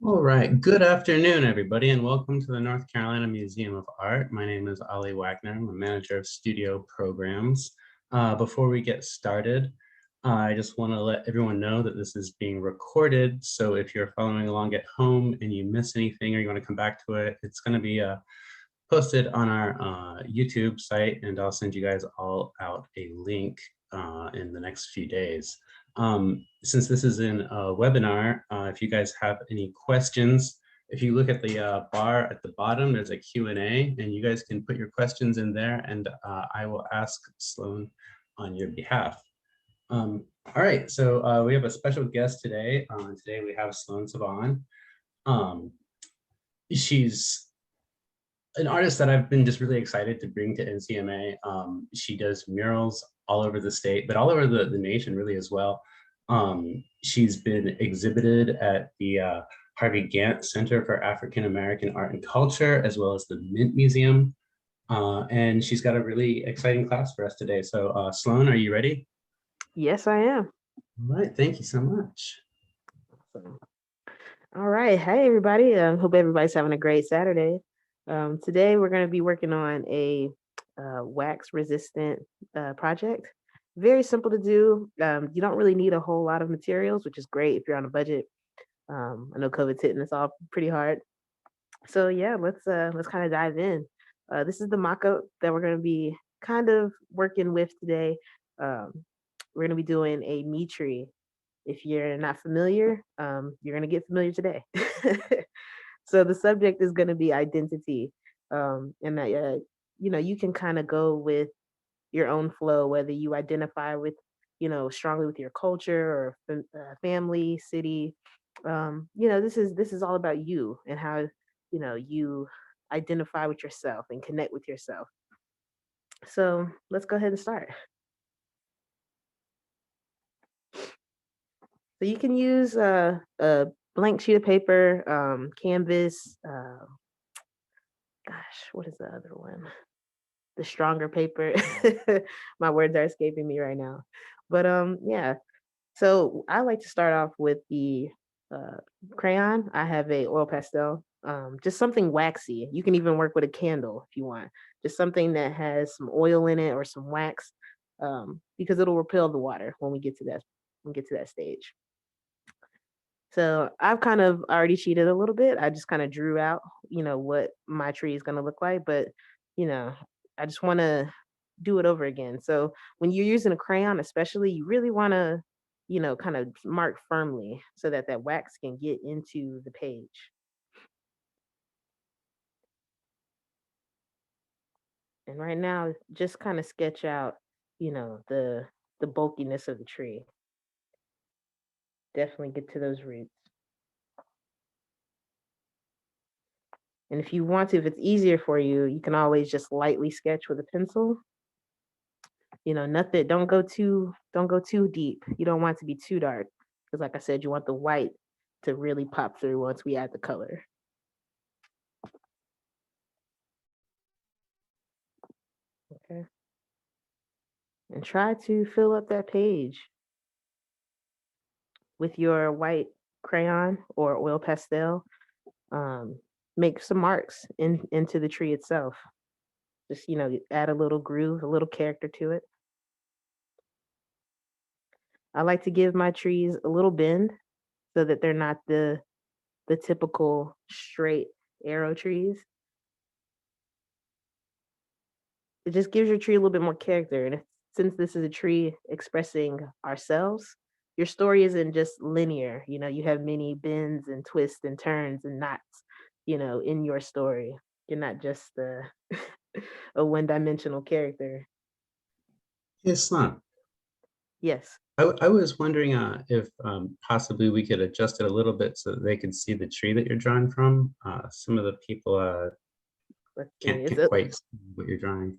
All right, good afternoon, everybody, and welcome to the North Carolina Museum of Art. My name is Ali Wagner. I'm a manager of studio programs. Before we get started, I just want to let everyone know that this is being recorded. So if you're following along at home and you miss anything or you want to come back to it, it's going to be posted on our YouTube site, and I'll send you guys all out a link in the next few days. Since this is in a webinar, if you guys have any questions, if you look at the bar at the bottom, there's a Q&A, and you guys can put your questions in there, and I will ask Sloane on your behalf. All right, so we have a special guest today. Today we have Sloane Siobhan. She's an artist that I've been just really excited to bring to NCMA. She does murals all over the state, but all over the nation really as well. She's been exhibited at the Harvey Gantt Center for African American Art and Culture, as well as the Mint Museum. And she's got a really exciting class for us today. So Sloane, are you ready? Yes, I am. All right, thank you so much. All right, hey everybody. Hope everybody's having a great Saturday. Today we're going to be working on a wax resistant project. Very simple to do. You don't really need a whole lot of materials, which is great if you're on a budget. I know COVID's hitting us all pretty hard. So yeah, let's kind of dive in. This is the mock-up that we're going to be kind of working with today. We're going to be doing a me tree. If you're not familiar, you're going to get familiar today. So the subject is going to be identity, and that you can kind of go with your own flow, whether you identify with strongly with your culture or family, city. This is all about you and how you identify with yourself and connect with yourself. So let's go ahead and start. So you can use a blank sheet of paper, canvas. Gosh, what is the other one? The stronger paper. My words are escaping me right now. But yeah. So I like to start off with the crayon. I have a oil pastel. Just something waxy. You can even work with a candle if you want. Just something that has some oil in it or some wax, because it'll repel the water when we get to that stage. So I've kind of already cheated a little bit. I just kind of drew out, what my tree is going to look like, but I just want to do it over again. So when you're using a crayon, especially, you really want to, kind of mark firmly so that that wax can get into the page. And right now, just kind of sketch out, the bulkiness of the tree. Definitely get to those roots. And if you want to, if it's easier for you, you can always just lightly sketch with a pencil. Nothing, don't go too deep. You don't want it to be too dark. Because like I said, you want the white to really pop through once we add the color. Okay. And try to fill up that page with your white crayon or oil pastel. Make some marks into the tree itself. Just, add a little groove, a little character to it. I like to give my trees a little bend so that they're not the typical straight arrow trees. It just gives your tree a little bit more character. And since this is a tree expressing ourselves, your story isn't just linear. You have many bends and twists and turns and knots, in your story. You're not just a one-dimensional character. Yes, Sloane. Yes. I was wondering if possibly we could adjust it a little bit so that they can see the tree that you're drawing from. Some of the people can't quite see what you're drawing.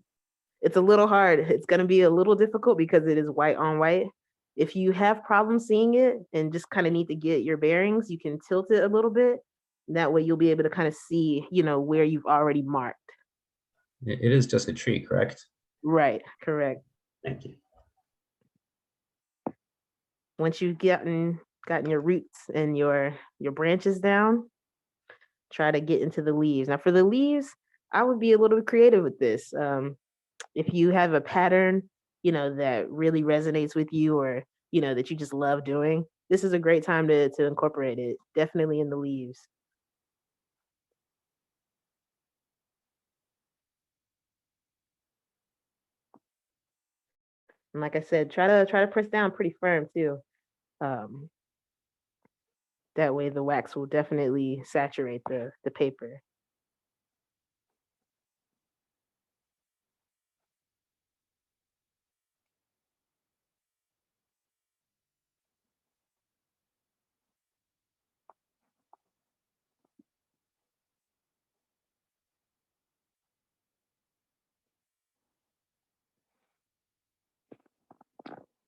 It's a little hard. It's going to be a little difficult because it is white on white. If you have problems seeing it and just kind of need to get your bearings, you can tilt it a little bit. That way you'll be able to kind of see, where you've already marked. It is just a tree, correct? Right, correct. Thank you. Once you've gotten gotten your roots and your branches down, try to get into the leaves. Now for the leaves, I would be a little creative with this. If you have a pattern, that really resonates with you, or that you just love doing, this is a great time to incorporate it. Definitely in the leaves. And like I said, try to press down pretty firm too. Um, that way the wax will definitely saturate the paper.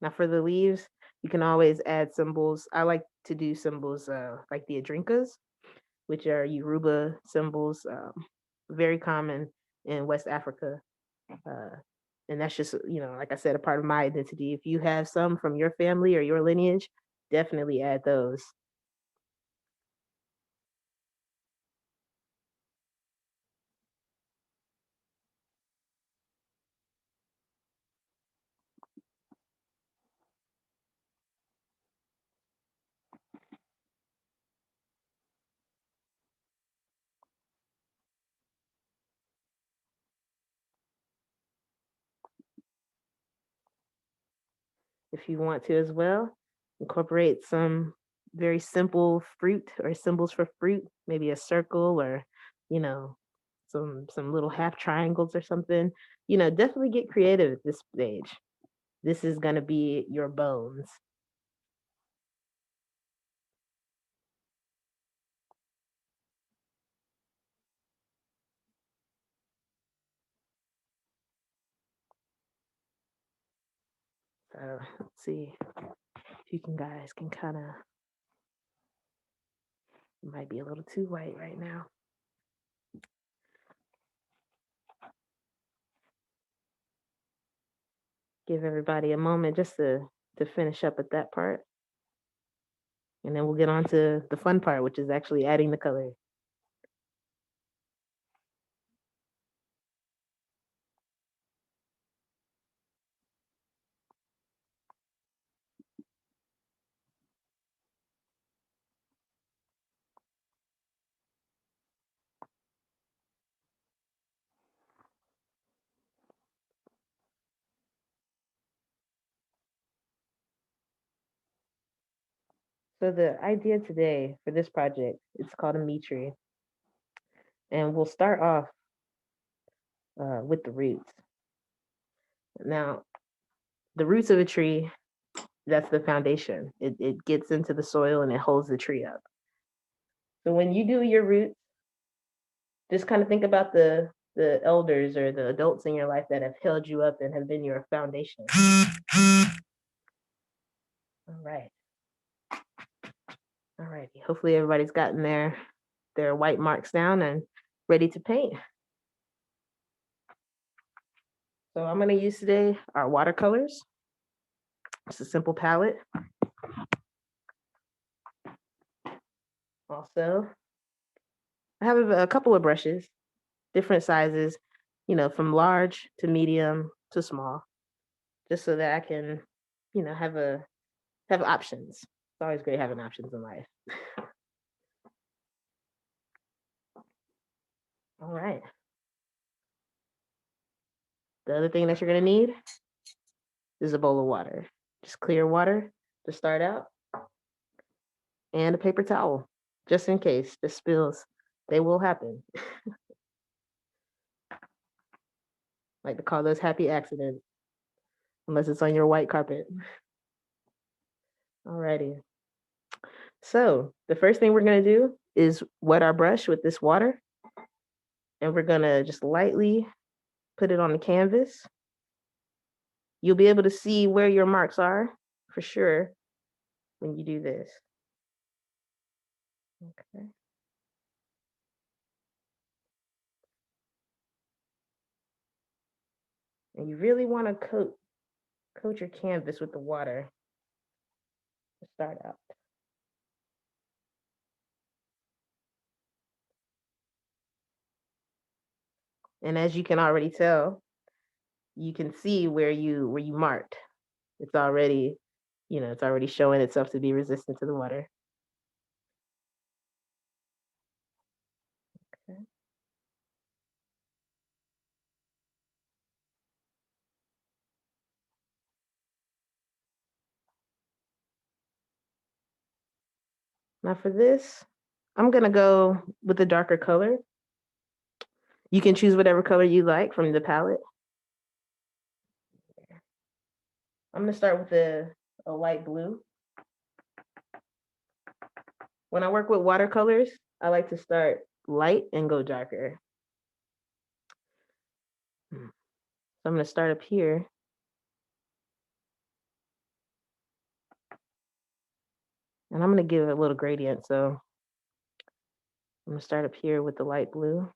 Now for the leaves, you can always add symbols. I like to do symbols like the adrinkas, which are Yoruba symbols, very common in West Africa. Uh, and that's just, like I said, a part of my identity. If you have some from your family or your lineage, definitely add those. If you want to as well, incorporate some very simple fruit or symbols for fruit, maybe a circle or, you know, some little half triangles or something. Definitely get creative at this stage. This is going to be your bones. So let's see if you guys can kind of, might be a little too white right now. Give everybody a moment just to finish up at that part. And then we'll get on to the fun part, which is actually adding the color. So the idea today for this project, it's called a meat tree. And we'll start off with the roots. Now, the roots of a tree, that's the foundation. It gets into the soil and it holds the tree up. So when you do your roots, just kind of think about the elders or the adults in your life that have held you up and have been your foundation. All right. All righty. Hopefully everybody's gotten their white marks down and ready to paint. So I'm going to use today our watercolors. It's a simple palette. Also, I have a couple of brushes, different sizes, from large to medium to small, just so that I can, have options. It's always great having options in life. All right. The other thing that you're gonna need is a bowl of water, just clear water to start out, and a paper towel, just in case the spills. They will happen. Like to call those happy accidents, unless it's on your white carpet. Alrighty. So the first thing we're gonna do is wet our brush with this water, and we're gonna just lightly put it on the canvas. You'll be able to see where your marks are for sure when you do this. Okay. And you really want to coat your canvas with the water to start out. And as you can already tell, you can see where you marked. It's already, it's already showing itself to be resistant to the water. Okay. Now for this, I'm gonna go with a darker color. You can choose whatever color you like from the palette. I'm gonna start with a light blue. When I work with watercolors, I like to start light and go darker. So I'm gonna start up here. And I'm gonna give it a little gradient. So I'm gonna start up here with the light blue.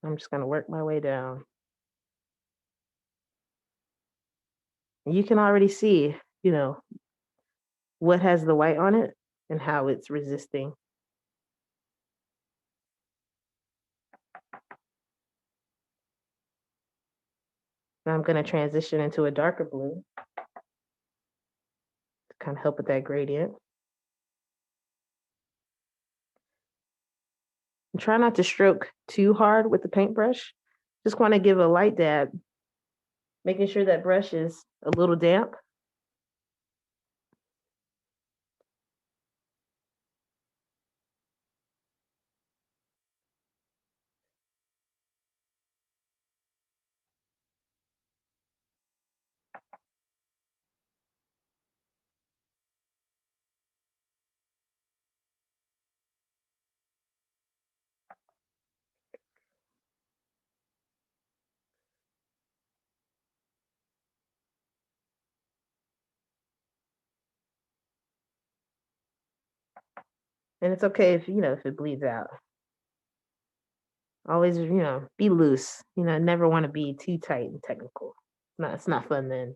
I'm just gonna work my way down. And you can already see, you know, what has the white on it and how it's resisting. Now I'm gonna transition into a darker blue to kind of help with that gradient. And try not to stroke too hard with the paintbrush. Just want to give a light dab, making sure that brush is a little damp. And it's okay if, if it bleeds out. Always, be loose. Never want to be too tight and technical. No, it's not fun then.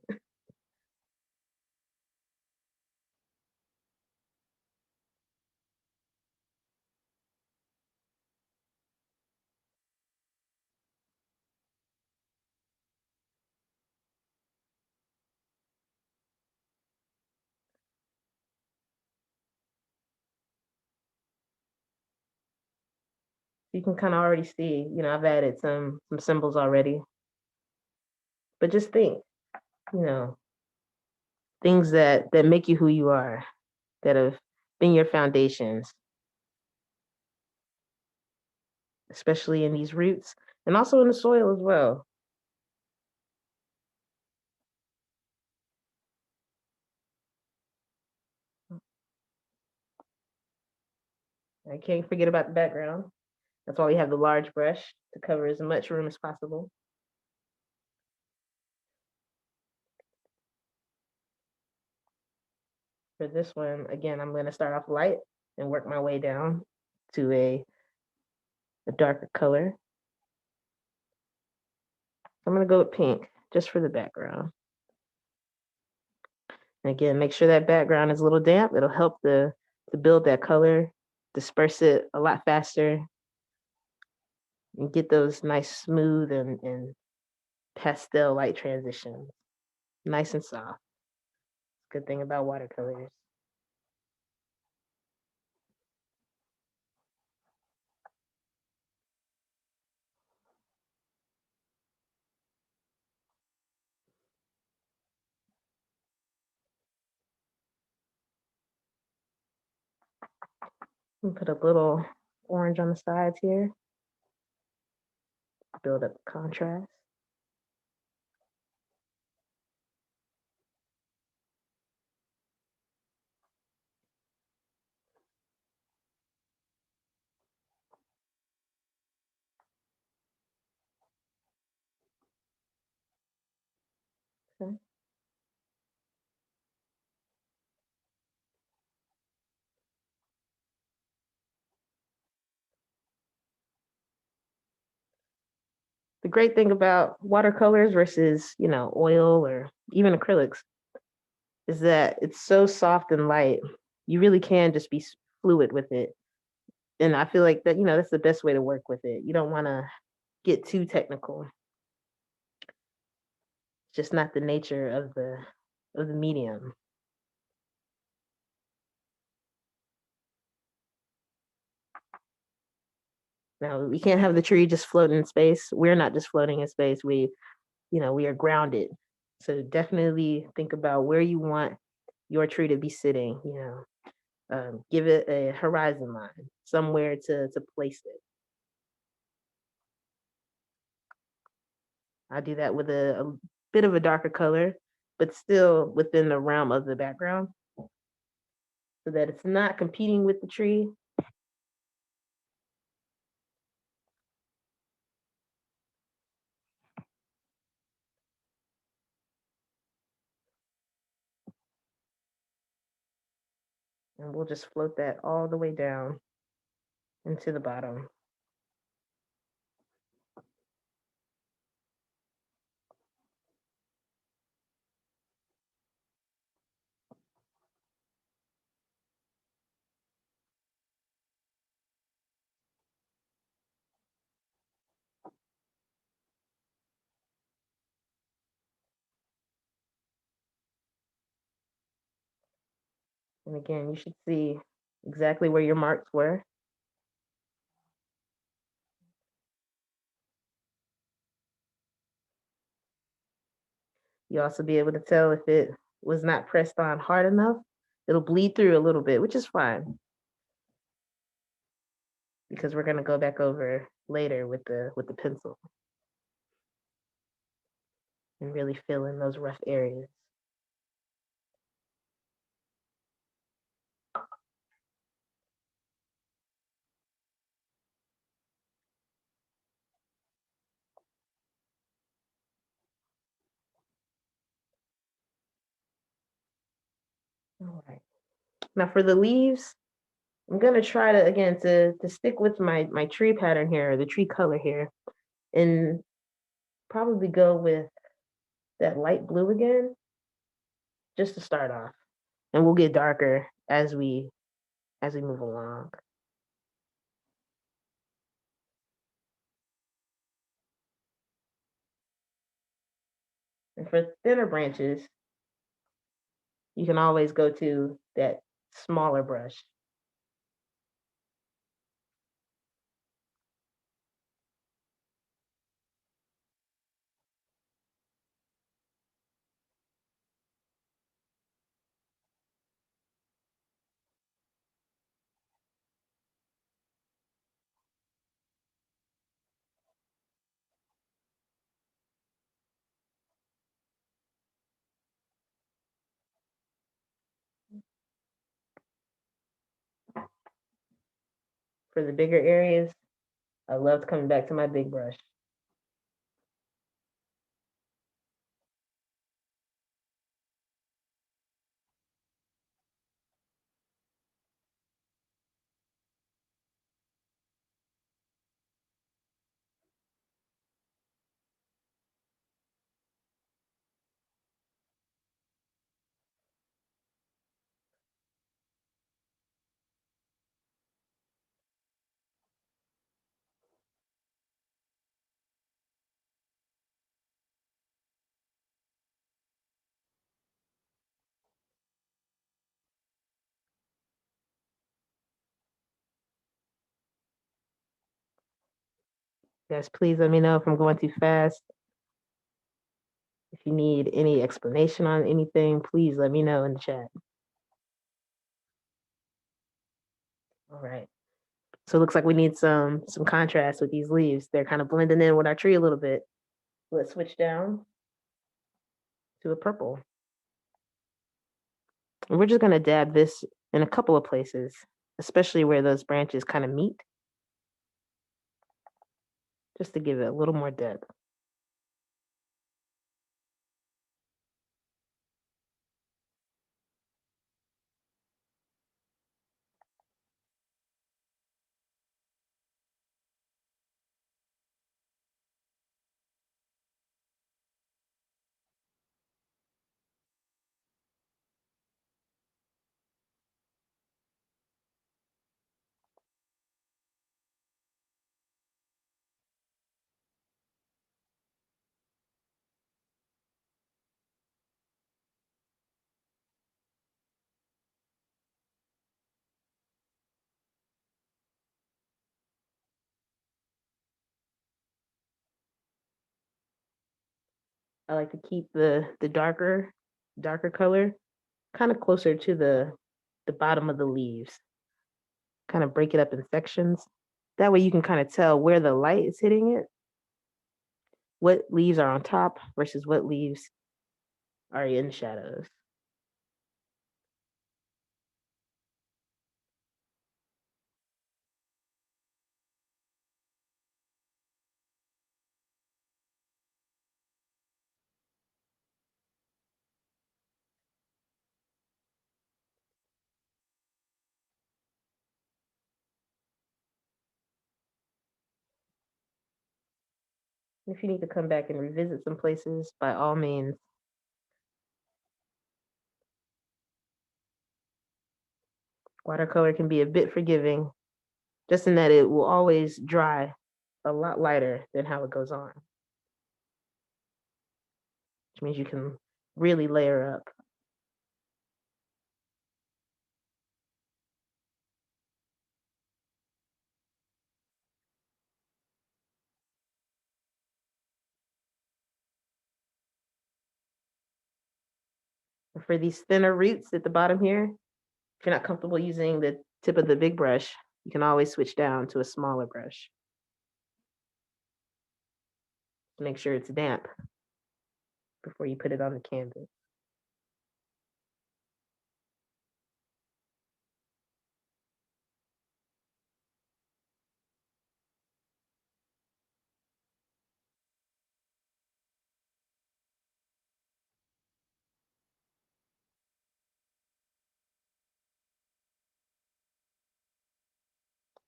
You can kind of already see, I've added some symbols already. But just think, you know, things that make you who you are, that have been your foundations, especially in these roots and also in the soil as well. I can't forget about the background. That's why we have the large brush to cover as much room as possible. For this one, again, I'm going to start off light and work my way down to a darker color. I'm going to go with pink just for the background. And again, make sure that background is a little damp. It'll help to build that color, disperse it a lot faster, and get those nice smooth and pastel light transitions. Nice and soft. Good thing about watercolors. And put a little orange on the sides here. Build up the contrast. Okay. The great thing about watercolors versus, oil or even acrylics is that it's so soft and light. You really can just be fluid with it. And I feel like that, that's the best way to work with it. You don't want to get too technical. It's just not the nature of the medium. Now, we can't have the tree just floating in space. We're not just floating in space. We are grounded. So definitely think about where you want your tree to be sitting, give it a horizon line, somewhere to place it. I do that with a bit of a darker color, but still within the realm of the background so that it's not competing with the tree. And we'll just float that all the way down into the bottom. And again, you should see exactly where your marks were. You also be able to tell if it was not pressed on hard enough. It'll bleed through a little bit, which is fine because we're going to go back over later with the pencil and really fill in those rough areas. All right. Now for the leaves, I'm gonna try to again to stick with my tree pattern here, the tree color here, and probably go with that light blue again, just to start off. And we'll get darker as we move along. And for thinner branches, you can always go to that smaller brush. For the bigger areas, I loved coming back to my big brush. Guys, please let me know if I'm going too fast. If you need any explanation on anything, please let me know in the chat. All right. So it looks like we need some contrast with these leaves. They're kind of blending in with our tree a little bit. Let's switch down to a purple. And we're just gonna dab this in a couple of places, especially where those branches kind of meet, just to give it a little more depth. I like to keep the darker color kind of closer to the bottom of the leaves. Kind of break it up in sections. That way you can kind of tell where the light is hitting it, what leaves are on top versus what leaves are in shadows. If you need to come back and revisit some places, by all means. Watercolor can be a bit forgiving, just in that it will always dry a lot lighter than how it goes on, which means you can really layer up. For these thinner roots at the bottom here, if you're not comfortable using the tip of the big brush, you can always switch down to a smaller brush. Make sure it's damp before you put it on the canvas.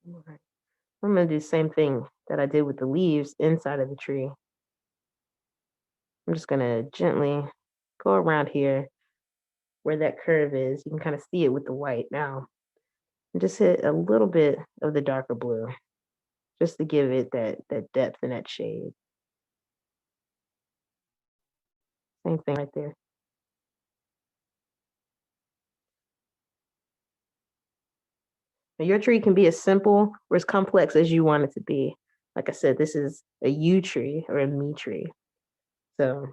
All right. I'm going to do the same thing that I did with the leaves inside of the tree. I'm just going to gently go around here where that curve is. You can kind of see it with the white now. And just hit a little bit of the darker blue just to give it that depth and that shade. Same thing right there. Now, your tree can be as simple or as complex as you want it to be. Like I said, this is a you tree or a me tree. So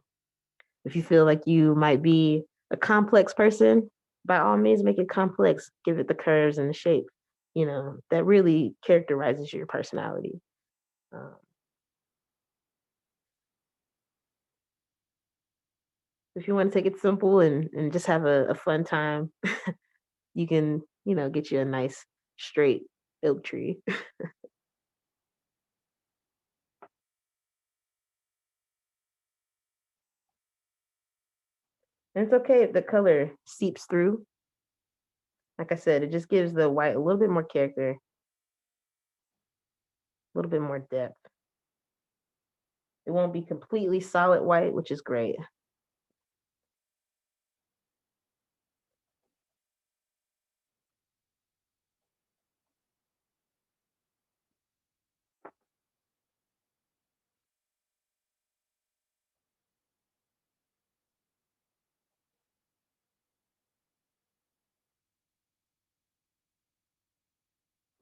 if you feel like you might be a complex person, by all means, make it complex. Give it the curves and the shape. That really characterizes your personality. Um, if you want to take it simple and just have a fun time, you can, get you a nice straight oak tree. And it's okay if the color seeps through. Like I said, it just gives the white a little bit more character, a little bit more depth. It won't be completely solid white, which is great.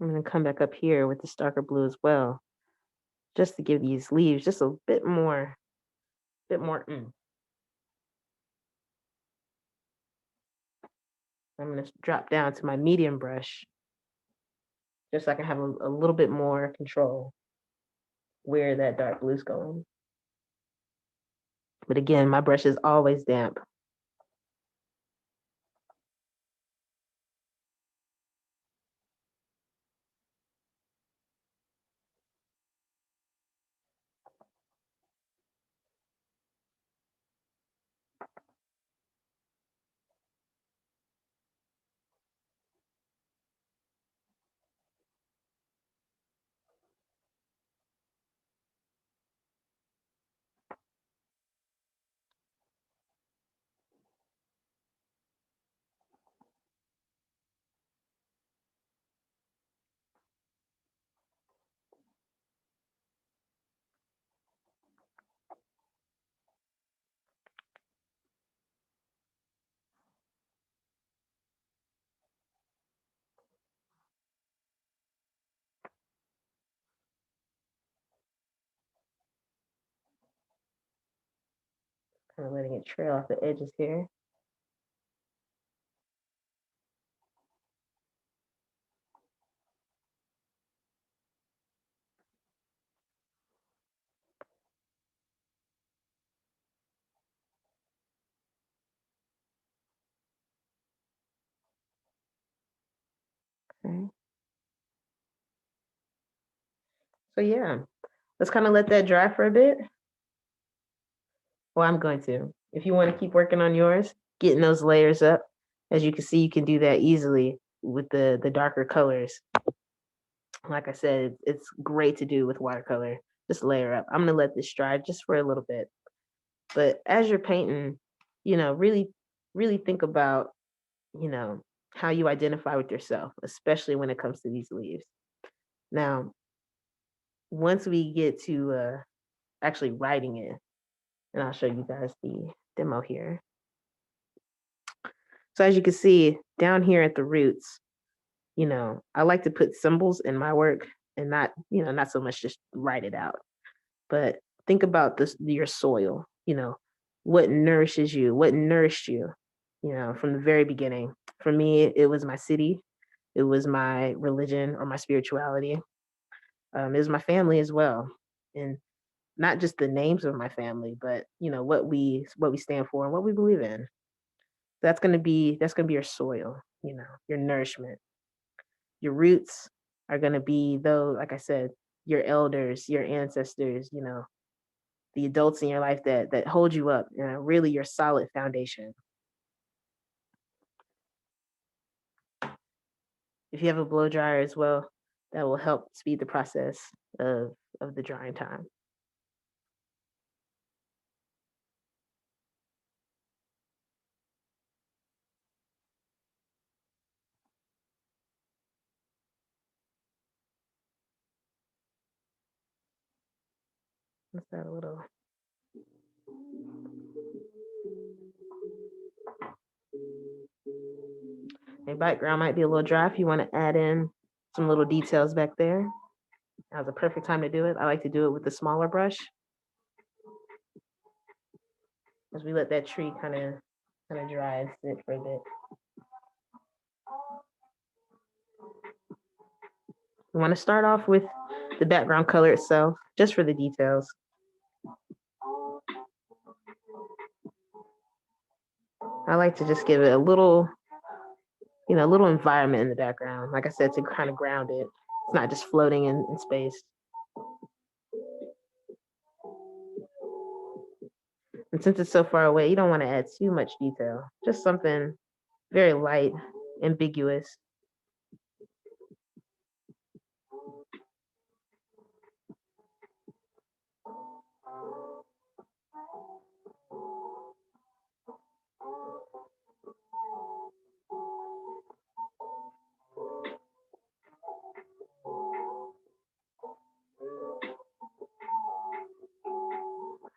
I'm gonna come back up here with this darker blue as well, just to give these leaves just a bit more. I'm gonna drop down to my medium brush, just so I can have a little bit more control where that dark blue's going. But again, my brush is always damp. Kind of letting it trail off the edges here. Okay. So yeah, let's kind of let that dry for a bit. Well, I'm going to. If you want to keep working on yours, getting those layers up, as you can see, you can do that easily with the darker colors. Like I said, it's great to do with watercolor. Just layer up. I'm gonna let this dry just for a little bit. But as you're painting, really think about, you know, how you identify with yourself, especially when it comes to these leaves. Now, once we get to actually writing it, and I'll show you guys the demo here. So as you can see down here at the roots, I like to put symbols in my work and not so much just write it out. But think about this, your soil, what nourishes you, what nourished you, from the very beginning. For me, it was my city, it was my religion or my spirituality. It was my family as well. And not just the names of my family, but what we stand for and what we believe in. That's gonna be your soil, your nourishment. Your roots are gonna be, though, like I said, your elders, your ancestors, the adults in your life that hold you up, really your solid foundation. If you have a blow dryer as well, that will help speed the process of the drying time. Let's add a little. Your background might be a little dry if you want to add in some little details back there. Now's a perfect time to do it. I like to do it with the smaller brush as we let that tree kind of dry and sit for a bit. We want to start off with the background color itself, just for the details. I like to just give it a little environment in the background. Like I said, to kind of ground it. It's not just floating in space. And since it's so far away, you don't want to add too much detail. Just something very light, ambiguous.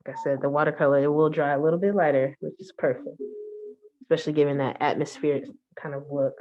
Like I said, the watercolor, it will dry a little bit lighter, which is perfect, especially given that atmospheric kind of look.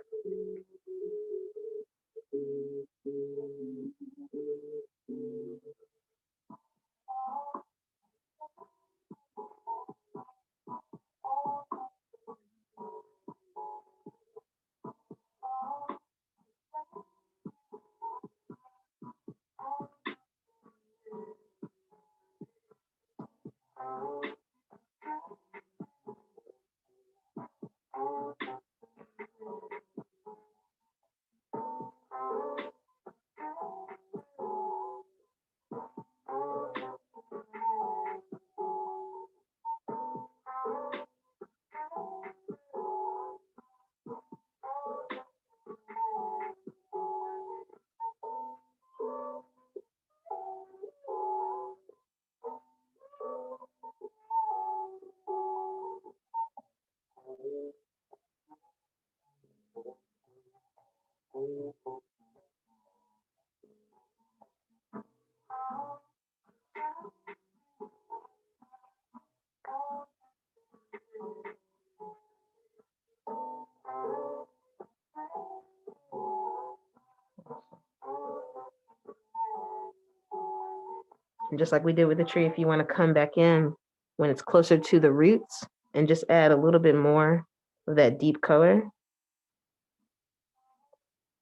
And just like we did with the tree, if you want to come back in when it's closer to the roots and just add a little bit more of that deep color.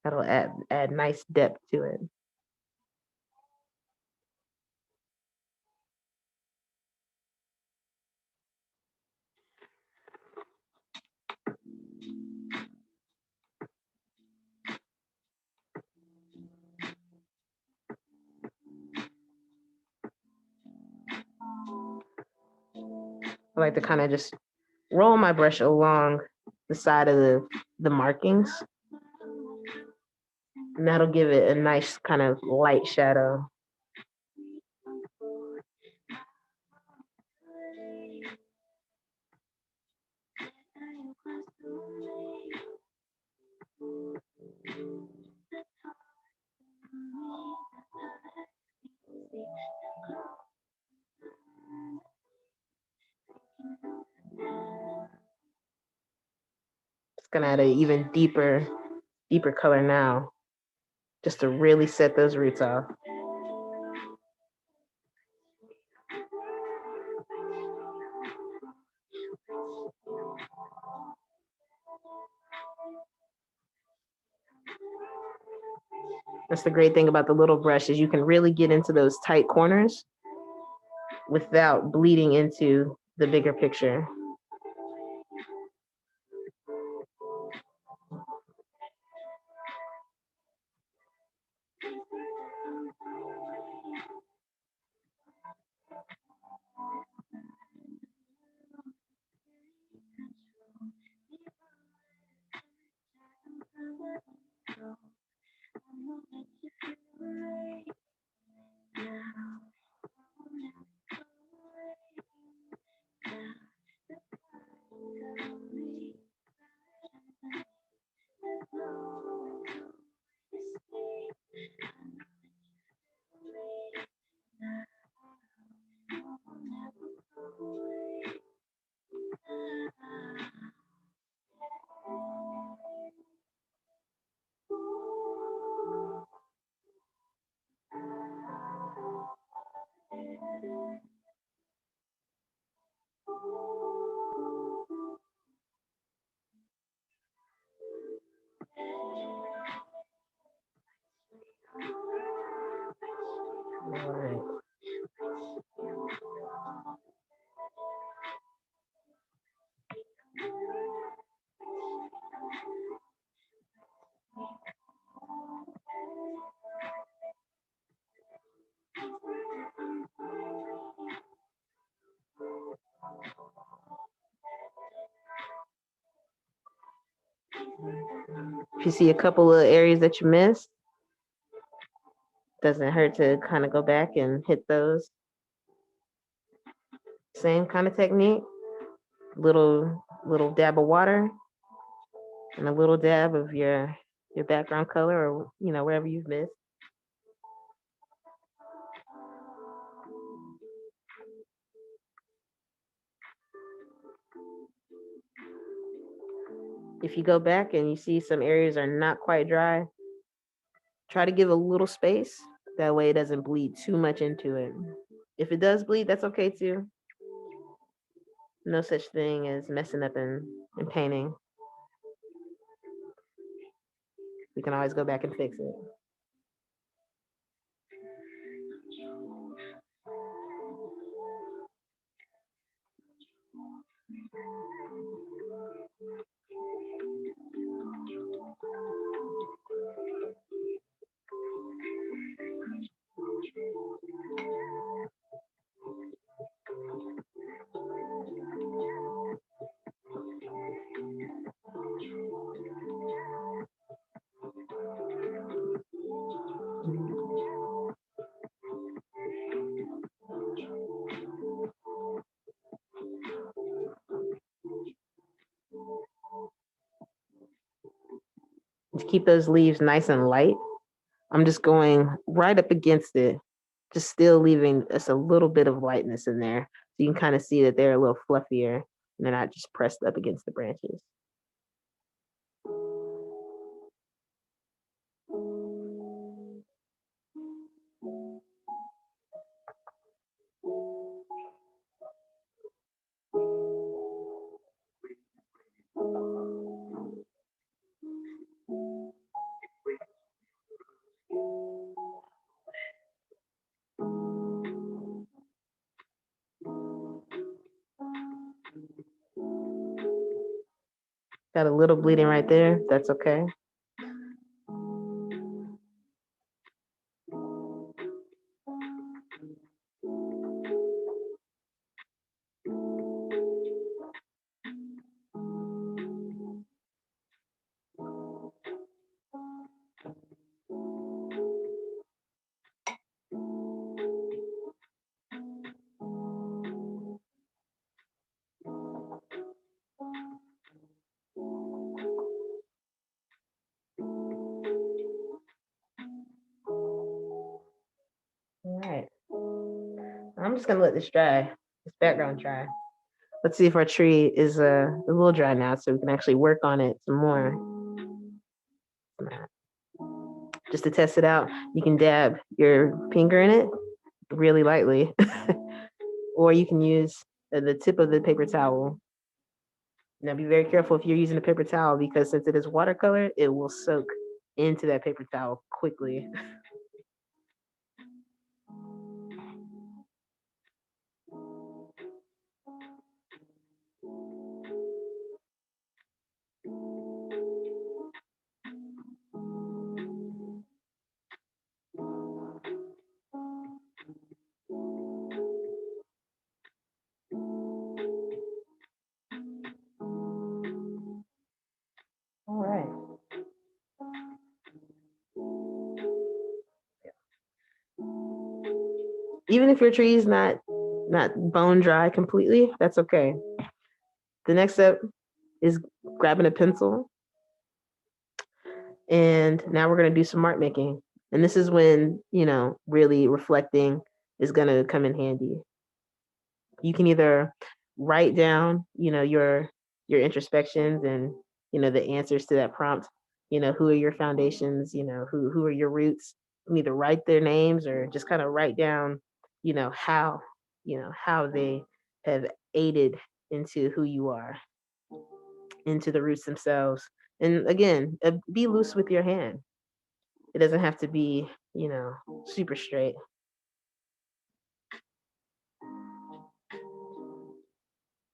That'll add nice depth to it. I like to kind of just roll my brush along the side of the markings. And that'll give it a nice kind of light shadow. It's gonna add an even deeper color now, just to really set those roots off. That's the great thing about the little brush is you can really get into those tight corners without bleeding into the bigger picture. All right. If you see a couple of areas that you missed, doesn't hurt to kind of go back and hit those. Same kind of technique. Little dab of water and a little dab of your background color, or wherever you've missed. If you go back and you see some areas are not quite dry, try to give a little space. That way it doesn't bleed too much into it. If it does bleed, that's okay too. No such thing as messing up in painting. We can always go back and fix it. To keep those leaves nice and light, I'm just going right up against it, just still leaving us a little bit of lightness in there. So you can kind of see that they're a little fluffier and they're not just pressed up against the branches. Got a little bleeding right there. That's okay. All right. I'm just gonna let this dry, this background dry. Let's see if our tree is a little dry now so we can actually work on it some more. Just to test it out, you can dab your finger in it really lightly, or you can use the tip of the paper towel. Now be very careful if you're using a paper towel because since it is watercolor, it will soak into that paper towel quickly. All right. Even if your tree is not bone dry completely, that's okay. The next step is grabbing a pencil, and now we're going to do some mark making. And this is when, really reflecting is going to come in handy. You can either write down, your introspections and, the answers to that prompt. Who are your foundations, who are your roots. You can either write their names or just kind of write down, how, how they have aided into who you are, into the roots themselves. And again, be loose with your hand. It doesn't have to be, super straight.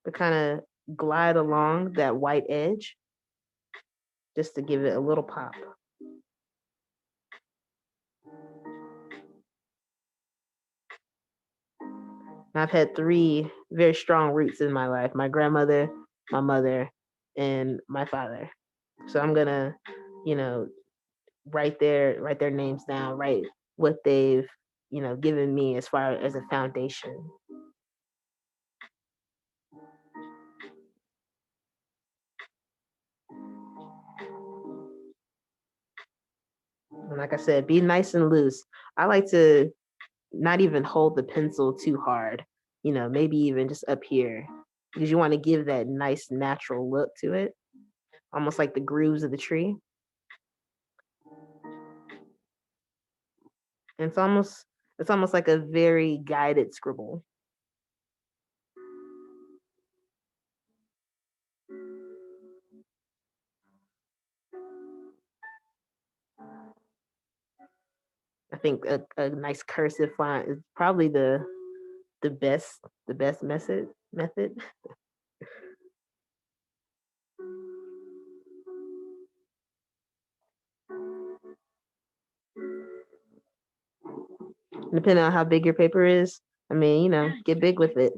But kind of glide along that white edge just to give it a little pop. I've had three very strong roots in my life: my grandmother, my mother, and my father. So I'm gonna, you know, write their names down, write what they've, given me as far as a foundation. And like I said, be nice and loose. I like to not even hold the pencil too hard, maybe even just up here, because you want to give that nice natural look to it, almost like the grooves of the tree. And it's almost like a very guided scribble. I think a nice cursive font is probably the best method. Depending on how big your paper is, I mean, get big with it.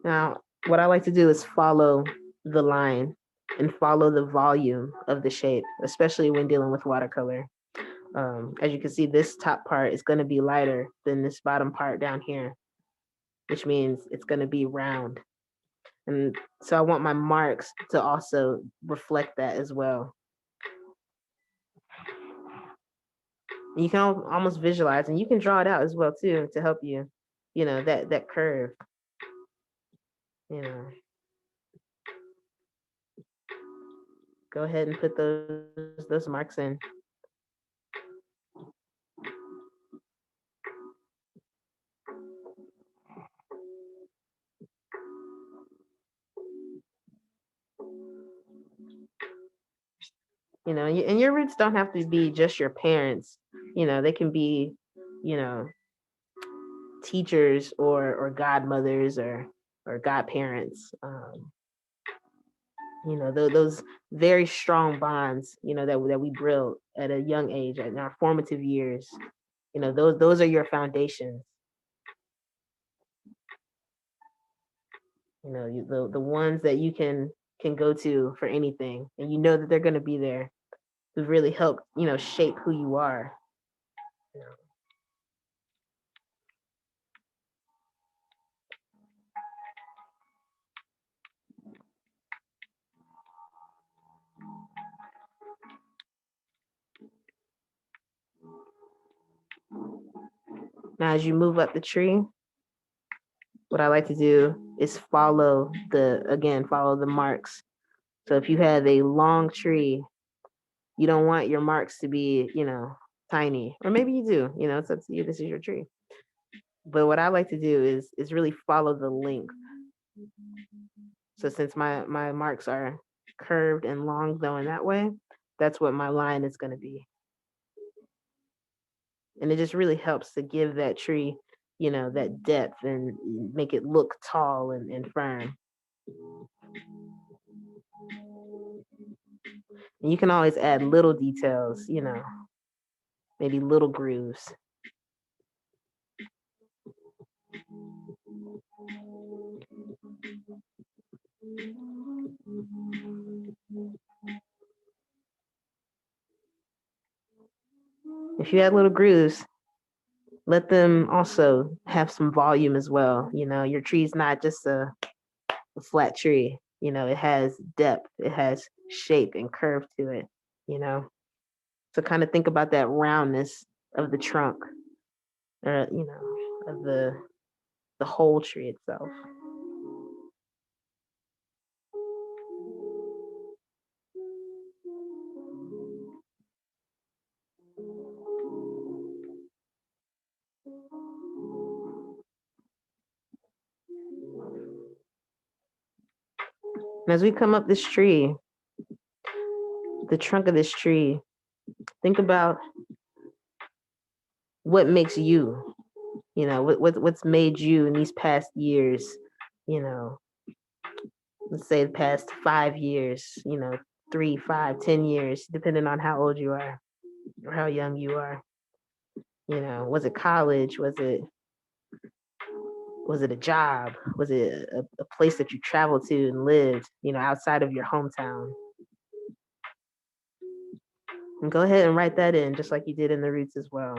Now, what I like to do is follow the line and follow the volume of the shape, especially when dealing with watercolor. As you can see, this top part is going to be lighter than this bottom part down here, which means it's going to be round. And so I want my marks to also reflect that as well. And you can almost visualize, and you can draw it out as well too to help you, that curve. You know, go ahead and put those marks in. And your roots don't have to be just your parents. They can be, you know, teachers or godmothers or godparents. Those very strong bonds, that we build at a young age, in our formative years. Those are your foundations. The ones that you can go to for anything, and that they're going to be there to really help shape who you are. Now, as you move up the tree, what I like to do is follow the marks. So if you have a long tree, you don't want your marks to be, tiny, or maybe you do. It's up to you. This is your tree. But what I like to do is really follow the length. So since my marks are curved and long going that way, that's what my line is going to be. And it just really helps to give that tree, that depth and make it look tall and firm. And you can always add little details, maybe little grooves. If you add little grooves, let them also have some volume as well. Your tree's not just a flat tree. It has depth, it has shape and curve to it, you know. So kind of think about that roundness of the trunk, or of the whole tree itself. And as we come up this tree, the trunk of this tree, think about what makes you, what's made you in these past years, you know, let's say the past 5 years, 3, 5, 10 years, depending on how old you are or how young you are. Was it college? Was it a job? Was it a place that you traveled to and lived, outside of your hometown? And go ahead and write that in, just like you did in the roots as well.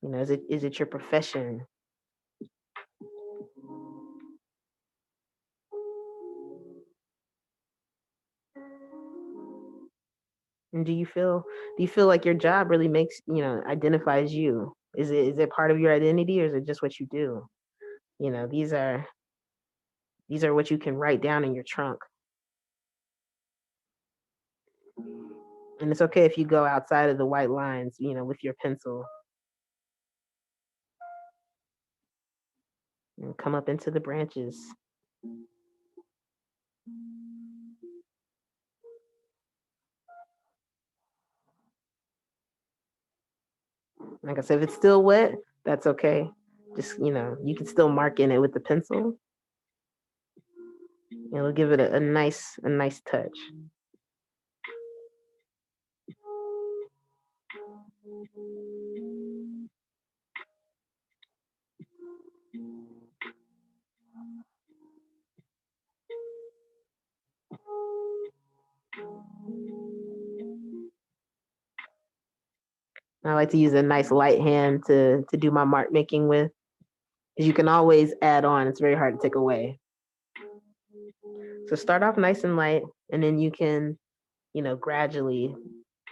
Is it your profession? And do you feel like your job really makes, identifies you? Is it part of your identity, or is it just what you do? These are what you can write down in your trunk. And it's okay if you go outside of the white lines, with your pencil, and come up into the branches. Like I said, if it's still wet, that's okay. Just, you can still mark in it with the pencil. It'll give it a nice touch. I like to use a nice light hand to do my mark making with. Because you can always add on. It's very hard to take away. So start off nice and light, and then you can, gradually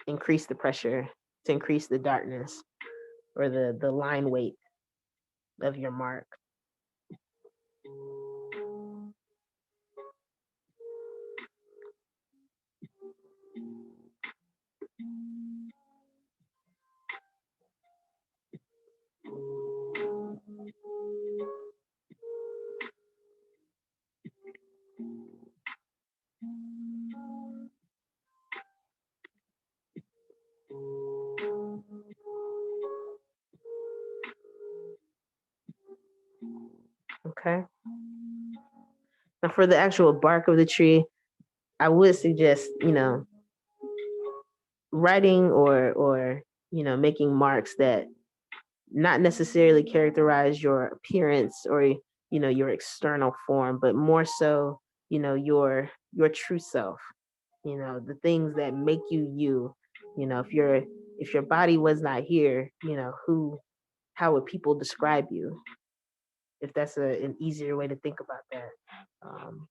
increase the pressure to increase the darkness or the line weight of your mark. Okay. Now for the actual bark of the tree, I would suggest, writing or making marks that not necessarily characterize your appearance or your external form, but more so, your true self, the things that make you you. If your body was not here, who how would people describe you? If that's an easier way to think about that. Um,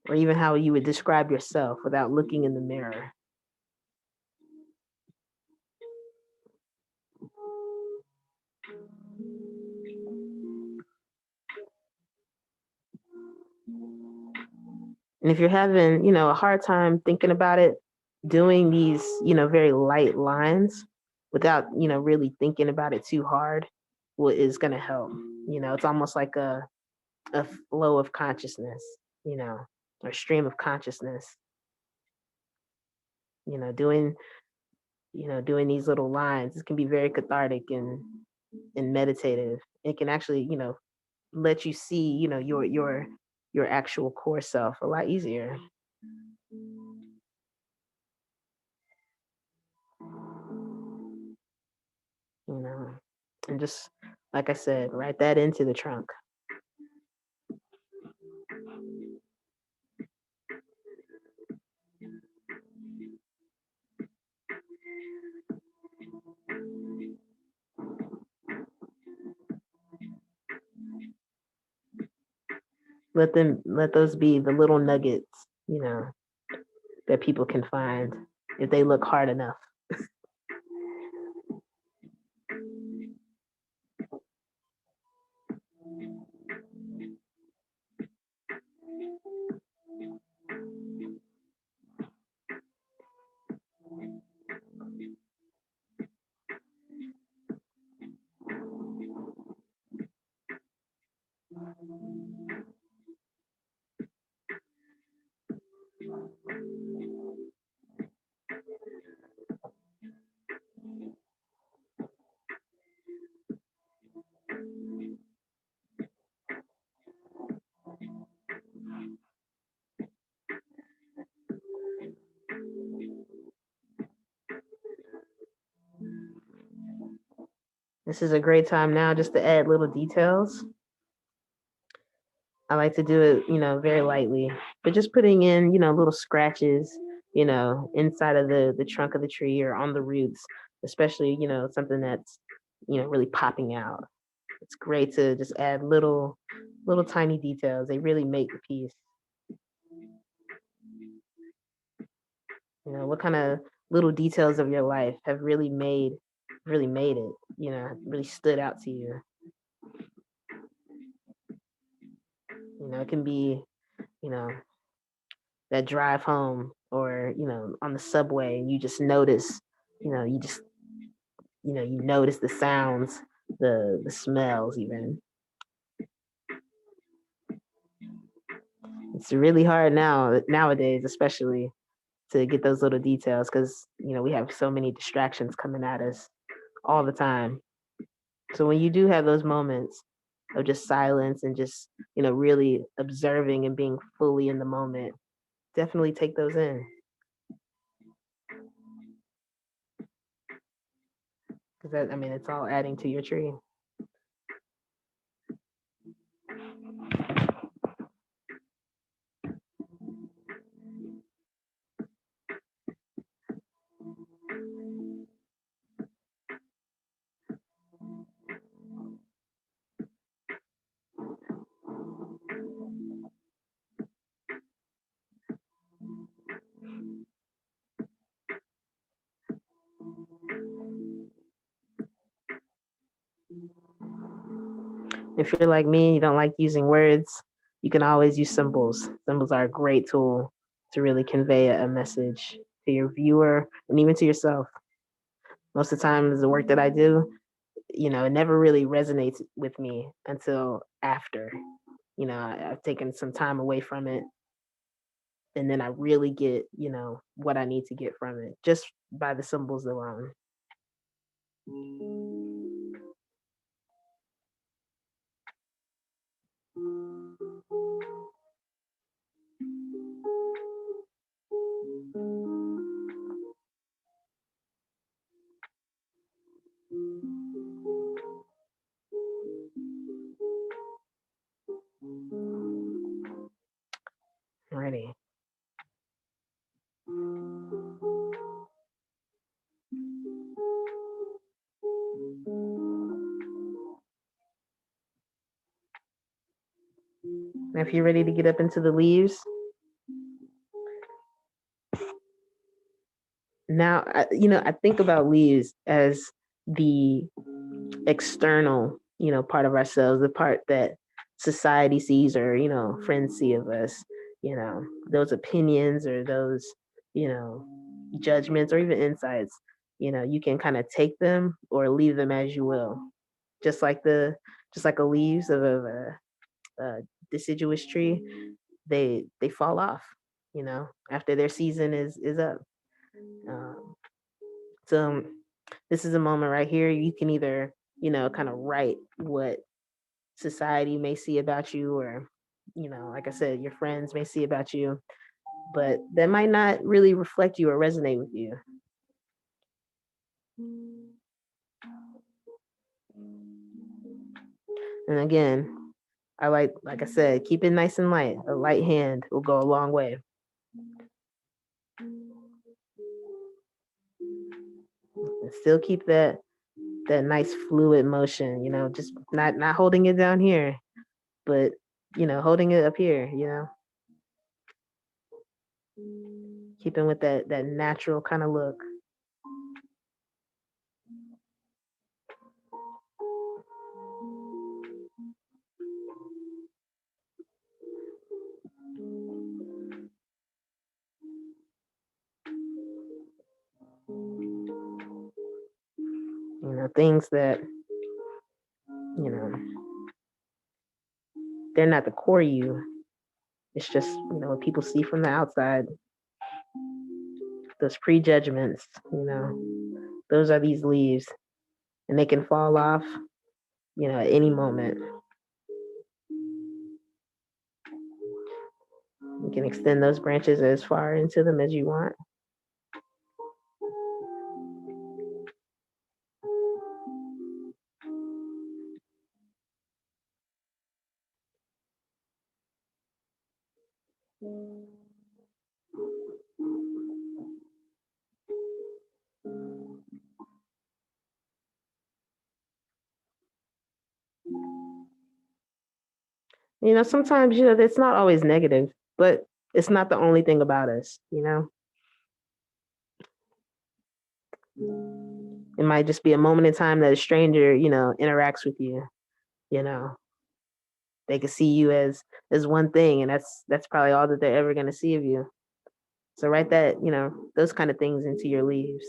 or even how you would describe yourself without looking in the mirror. And if you're having, a hard time thinking about it, doing these, very light lines without, really thinking about it too hard, is going to help. It's almost like a flow of consciousness, you know, or stream of consciousness, you know, doing, doing these little lines. It can be very cathartic and meditative. It can actually, let you see, your actual core self a lot easier. you know, and just like I said, write that into the trunk. Let those be the little nuggets, that people can find if they look hard enough. This is a great time now just to add little details. I like to do it, very lightly, but just putting in, little scratches, inside of the trunk of the tree or on the roots, especially, something that's, really popping out. It's great to just add little tiny details. They really make the piece. What kind of little details of your life have really made it, really stood out to you. It can be, you know, that drive home or, on the subway and you just notice, you just, you notice the sounds, the smells even. It's really hard nowadays, especially to get those little details because, we have so many distractions coming at us all the time. So when you do have those moments of just silence and just, really observing and being fully in the moment, definitely take those in because that, I mean, it's all adding to your tree. If you're like me, you don't like using words, you can always use symbols. Symbols are a great tool to really convey a message to your viewer and even to yourself. Most of the time, the work that I do, it never really resonates with me until after. I've taken some time away from it and then I really get, what I need to get from it just by the symbols alone. Now, if you're ready to get up into the leaves, now, I think about leaves as the external, part of ourselves, the part that society sees or, friends see of us, those opinions or those, you know, judgments or even insights, you can kind of take them or leave them as you will. Just like just like the leaves of a deciduous tree, they fall off, after their season is up. Um, so this is a moment right here. You can either, kind of write what society may see about you, or, like I said, your friends may see about you, but that might not really reflect you or resonate with you. And again, like I said, keep it nice and light. A light hand will go a long way. And still keep that nice fluid motion, just not holding it down here, but holding it up here, keeping with that natural kind of look. Things that, you know, they're not the core you. It's just, what people see from the outside, those prejudgments, those are these leaves, and they can fall off, at any moment. You can extend those branches as far into them as you want. Sometimes, it's not always negative, but it's not the only thing about us. It might just be a moment in time that a stranger, interacts with you, you know. They could see you as one thing, and that's probably all that they're ever gonna see of you. So write that, those kind of things into your leaves.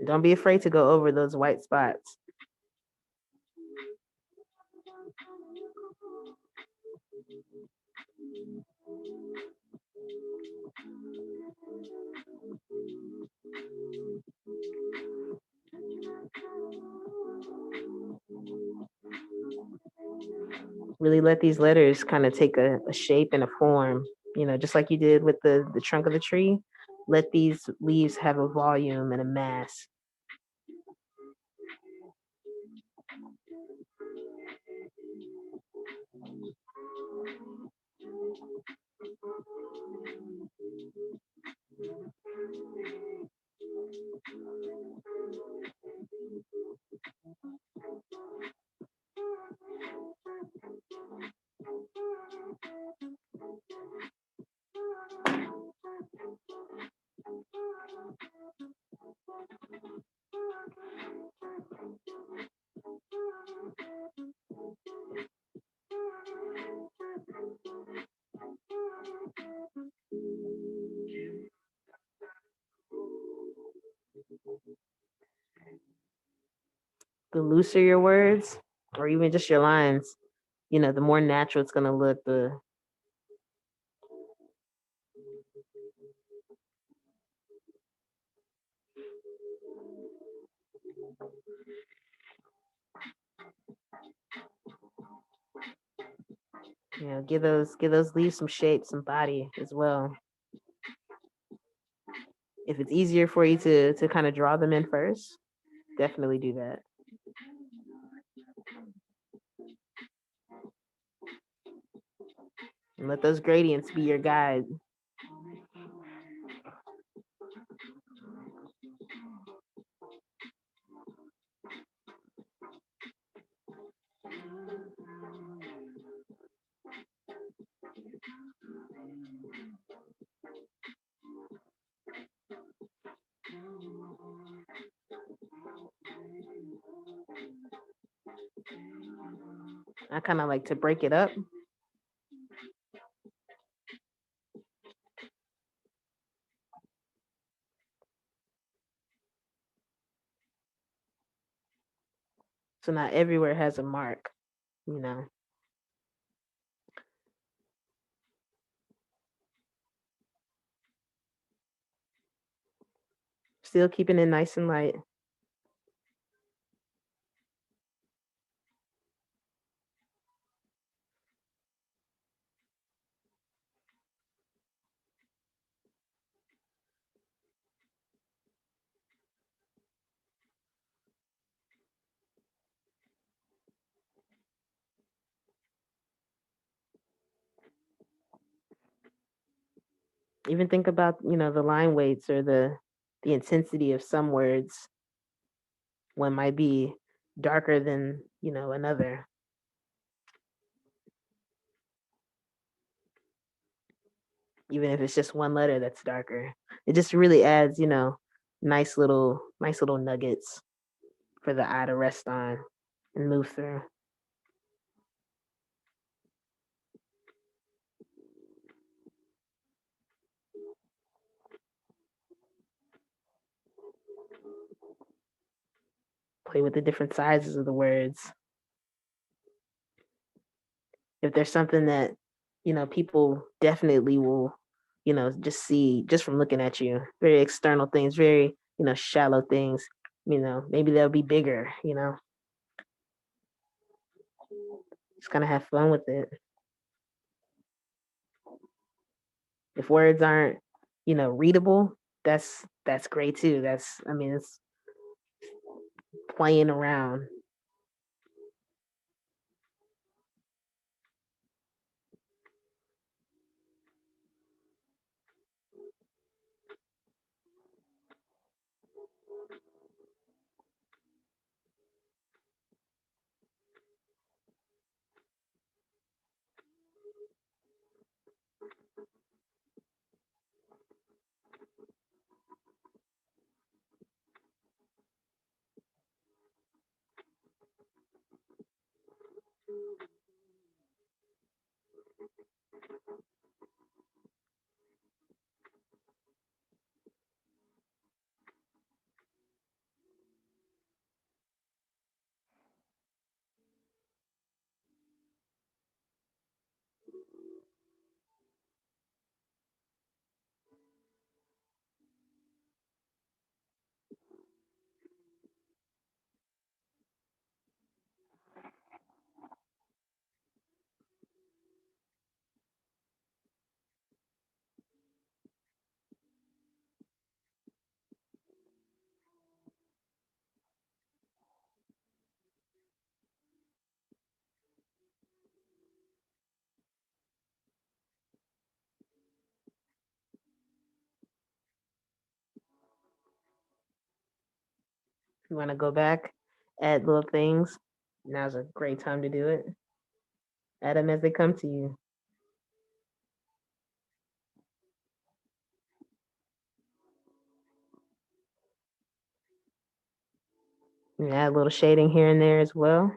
Don't be afraid to go over those white spots. Really let these letters kind of take a shape and a form, just like you did with the trunk of the tree. Let these leaves have a volume and a mass. The looser your words, or even just your lines, the more natural it's gonna look. The give those leaves some shape, some body as well. If it's easier for you to kind of draw them in first, definitely do that. And let those gradients be your guide. I kind of like to break it up. So not everywhere has a mark, you know. Still keeping it nice and light. Even think about, the line weights or the intensity of some words. One might be darker than, another. Even if it's just one letter that's darker. It just really adds, nice little nuggets for the eye to rest on and move through. Play with the different sizes of the words. If there's something that, people definitely will, just see just from looking at you, very external things, very, shallow things, maybe they'll be bigger, just kind of have fun with it. If words aren't, readable, that's great too. It's playing around. You want to go back, add little things. Now's a great time to do it. Add them as they come to you. You can add a little shading here and there as well.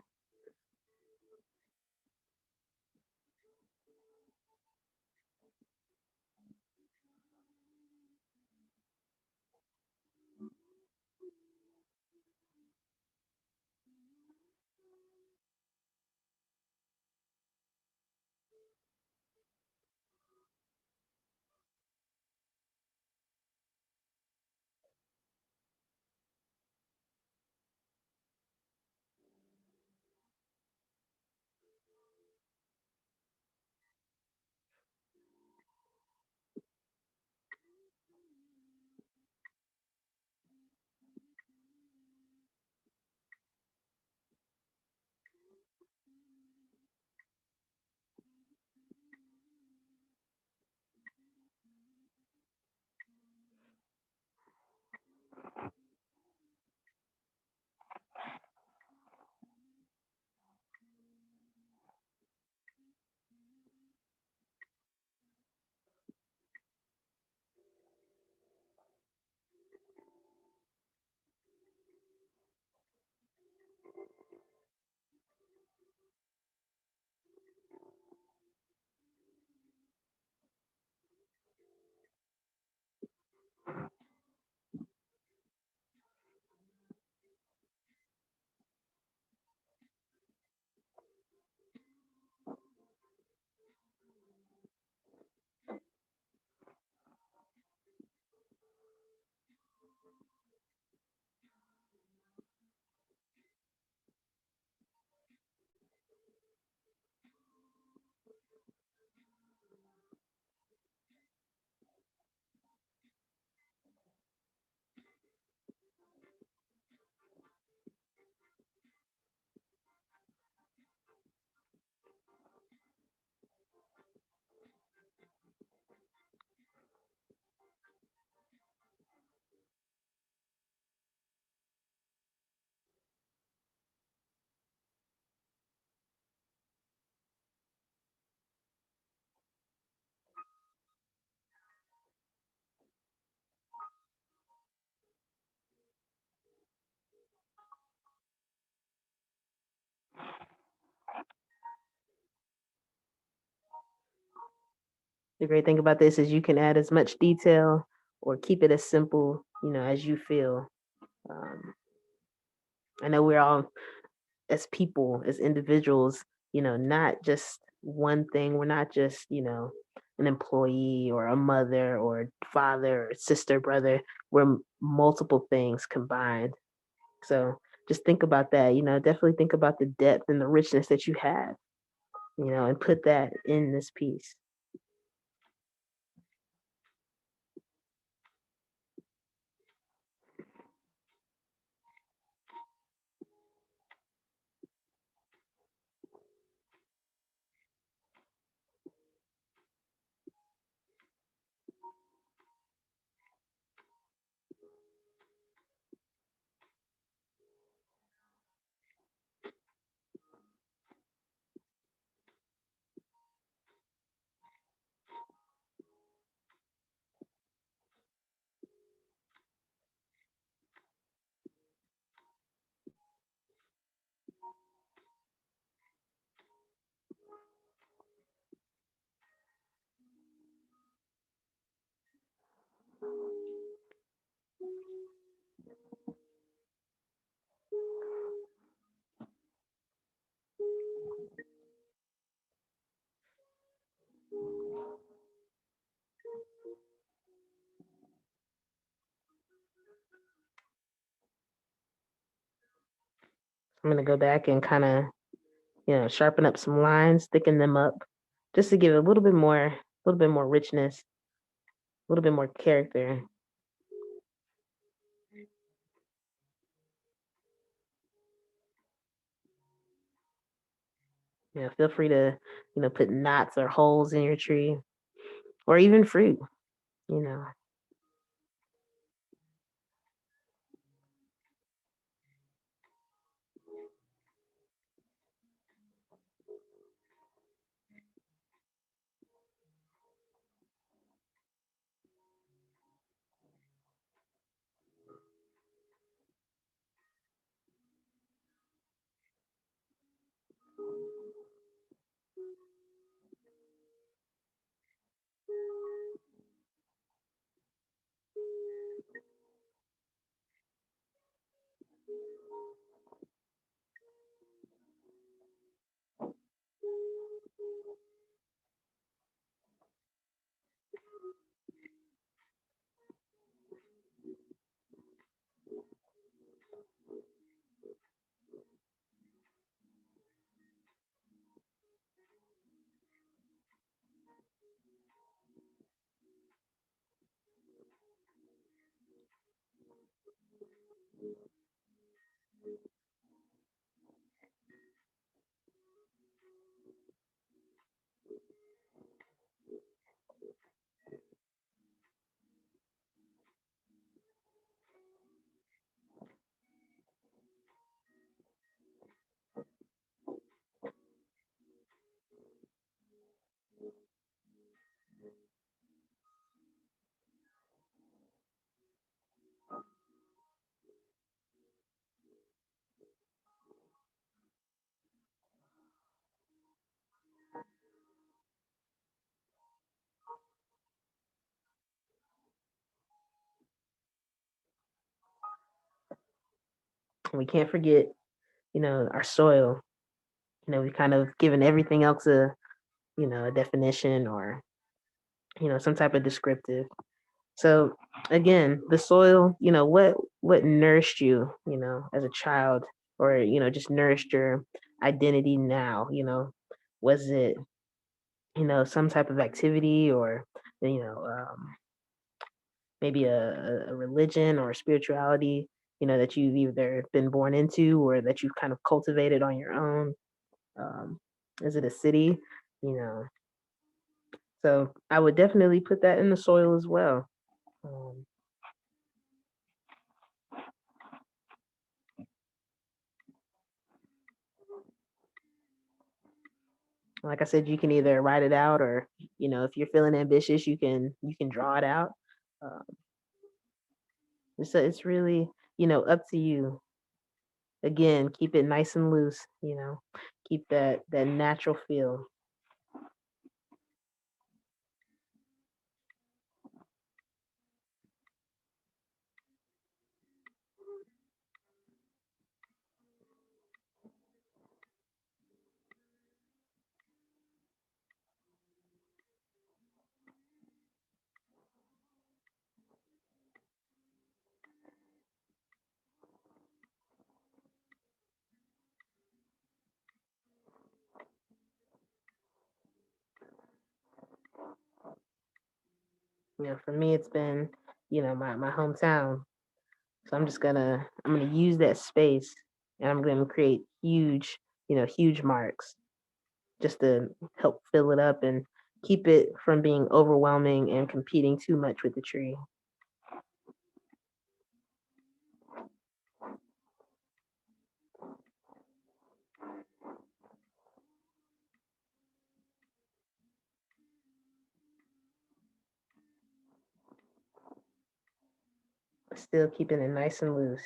The great thing about this is you can add as much detail or keep it as simple, as you feel. Um, I know we're all, as people, as individuals, not just one thing. We're not just, an employee or a mother or father or sister, brother. We're multiple things combined. So just think about that, definitely think about the depth and the richness that you have, and put that in this piece. I'm going to go back and kind of, sharpen up some lines, thicken them up, just to give it a little bit more richness, a little bit more character. Feel free to, put knots or holes in your tree or even fruit, you know. We can't forget, our soil. We've kind of given everything else a definition or, some type of descriptive. So again, the soil, what nourished you, as a child or, just nourished your identity now, was it, some type of activity or, you know, um, maybe a religion or a spirituality, that you've either been born into or that you've kind of cultivated on your own. Um, is it a city? You know, so I would definitely put that in the soil as well. Um, like I said, you can either write it out or, if you're feeling ambitious, you can draw it out. Um, it's really, up to you. Again, keep it nice and loose. Keep that natural feel. For me, it's been, my hometown. So I'm gonna use that space and I'm gonna create huge marks just to help fill it up and keep it from being overwhelming and competing too much with the tree. Still keeping it nice and loose.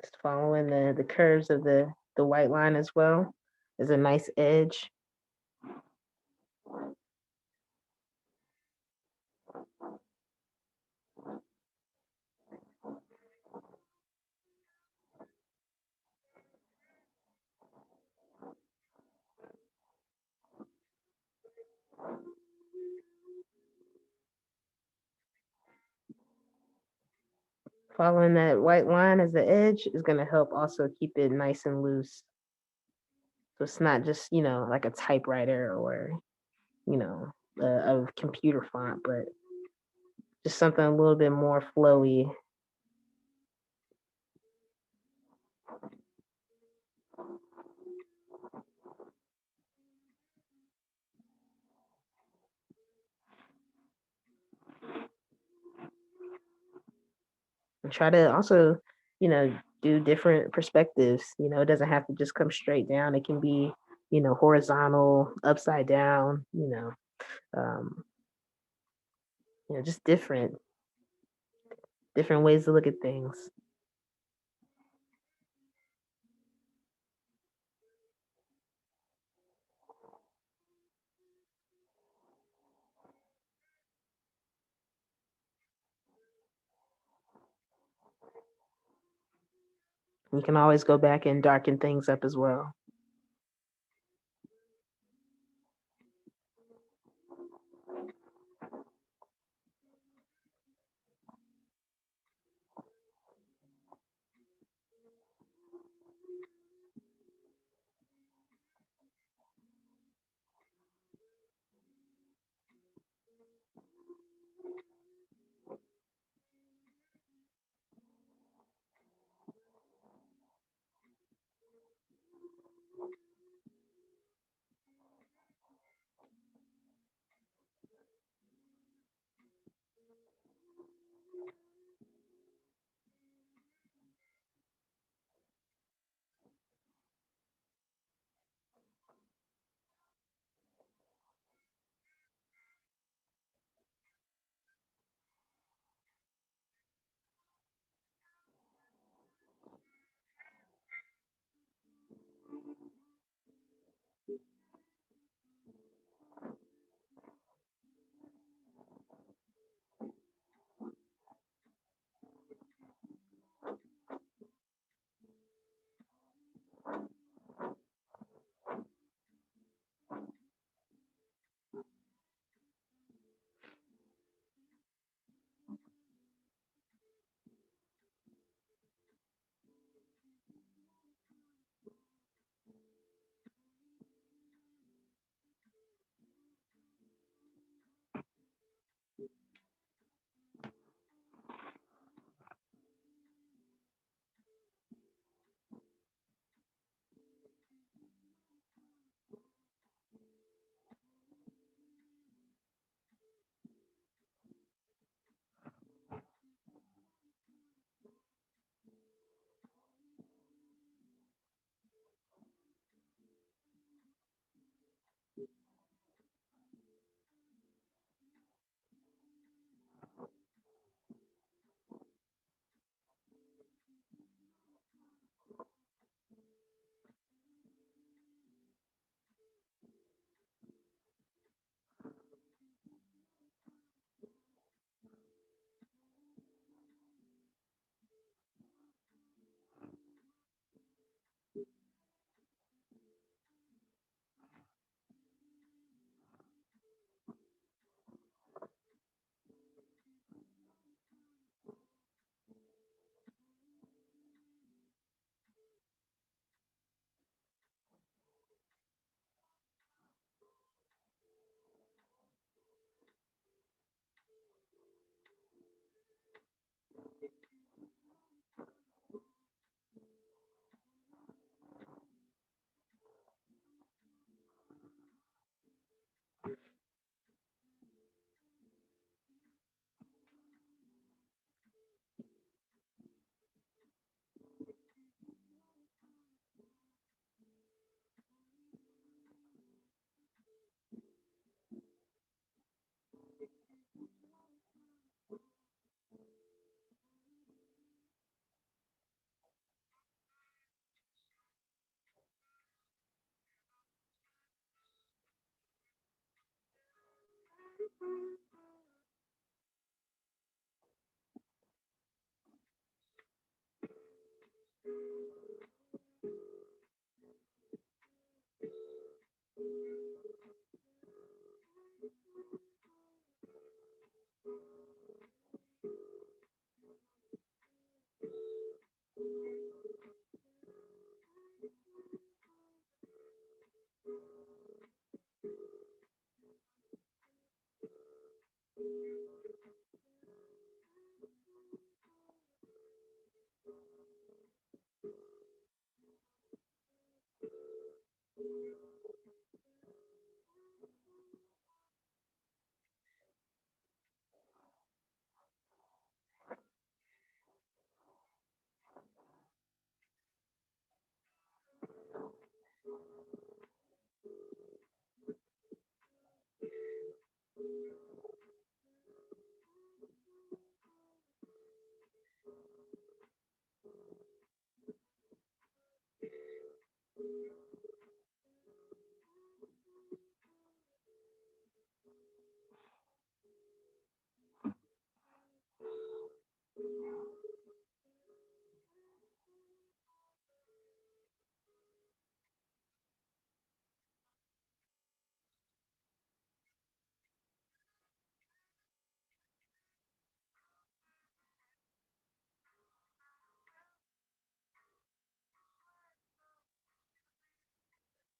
Just following the curves of the white line as well. There's a nice edge. Following that white line as the edge is going to help also keep it nice and loose. So it's not just, like a typewriter or, you know, a computer font, but just something a little bit more flowy. And try to also, do different perspectives. It doesn't have to just come straight down. It can be, horizontal, upside down, um, just different ways to look at things. You can always go back and darken things up as well.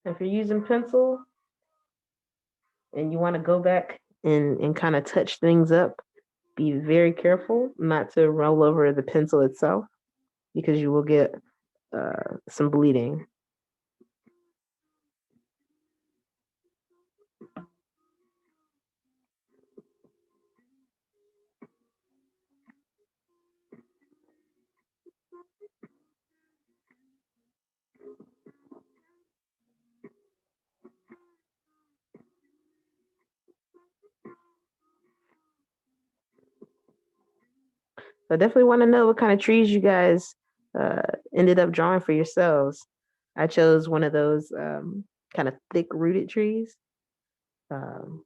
If you're using pencil and you want to go back and kind of touch things up, be very careful not to roll over the pencil itself because you will get some bleeding. I definitely want to know what kind of trees you guys uh, ended up drawing for yourselves. I chose one of those kind of thick rooted trees, um,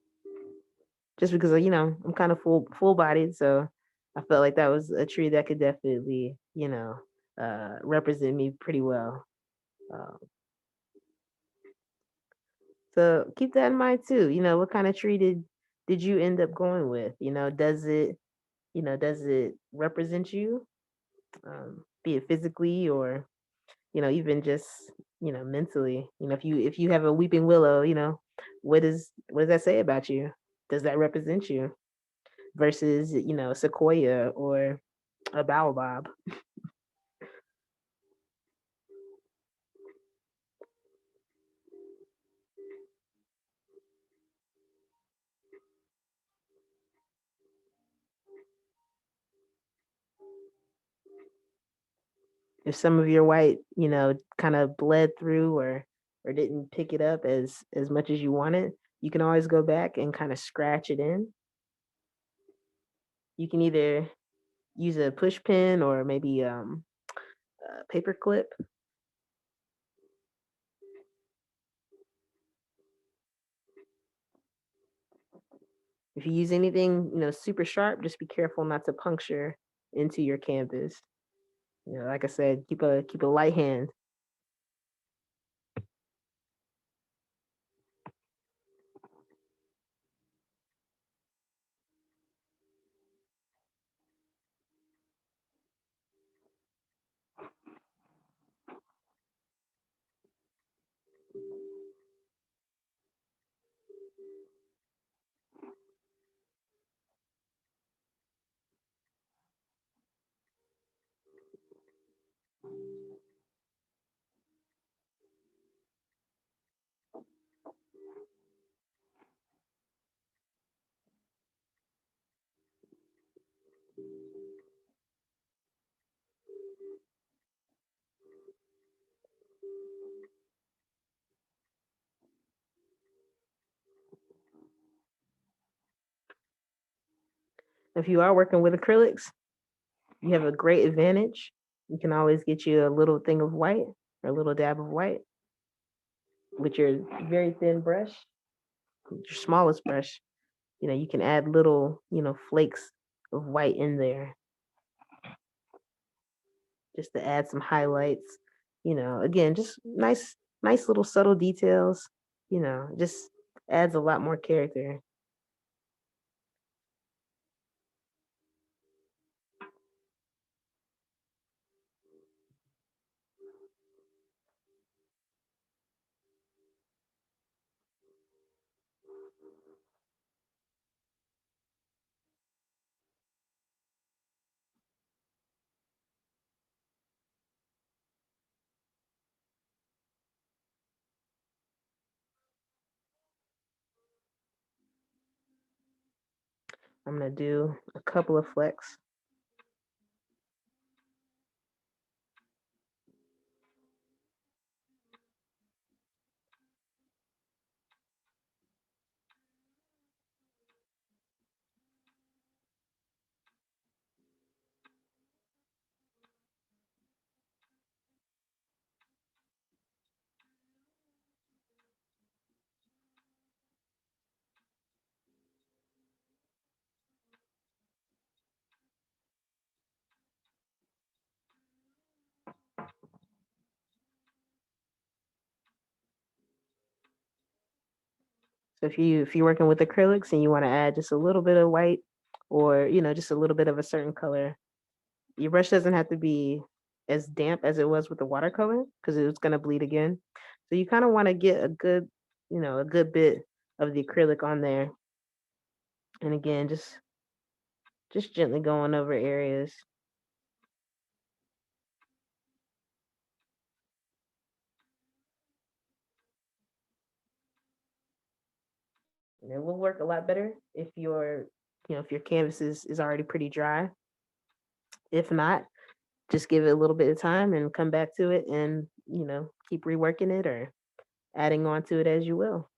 just because I'm kind of full bodied, so I felt like that was a tree that could definitely represent me pretty well. Um, so keep that in mind too. What kind of tree did you end up going with? Does it represent you, be it physically or even just mentally. If you have a weeping willow, what does that say about you? Does that represent you versus a sequoia or a baobab? If some of your white kind of bled through or didn't pick it up as much as you wanted, you can always go back and kind of scratch it in. You can either use a push pin or maybe a paper clip. If you use anything, super sharp, just be careful not to puncture into your canvas. Like I said, keep a light hand. If you are working with acrylics, you have a great advantage. You can always get you a little thing of white or a little dab of white with your very thin brush, your smallest brush. you can add little, flakes of white in there just to add some highlights. Again, just nice little subtle details, just adds a lot more character. I'm gonna do a couple of flecks. So if you're working with acrylics and you want to add just a little bit of white or just a little bit of a certain color, your brush doesn't have to be as damp as it was with the watercolor because it's going to bleed again. So you kind of want to get a good bit of the acrylic on there. And again, just gently going over areas. And it will work a lot better if your canvas is already pretty dry. If not, just give it a little bit of time and come back to it and, keep reworking it or adding on to it as you will.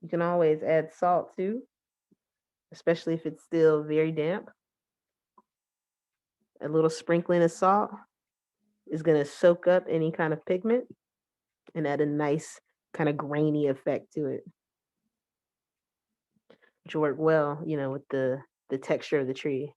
You can always add salt too, especially if it's still very damp. A little sprinkling of salt is going to soak up any kind of pigment and add a nice kind of grainy effect to it, which will work well, with the texture of the tree.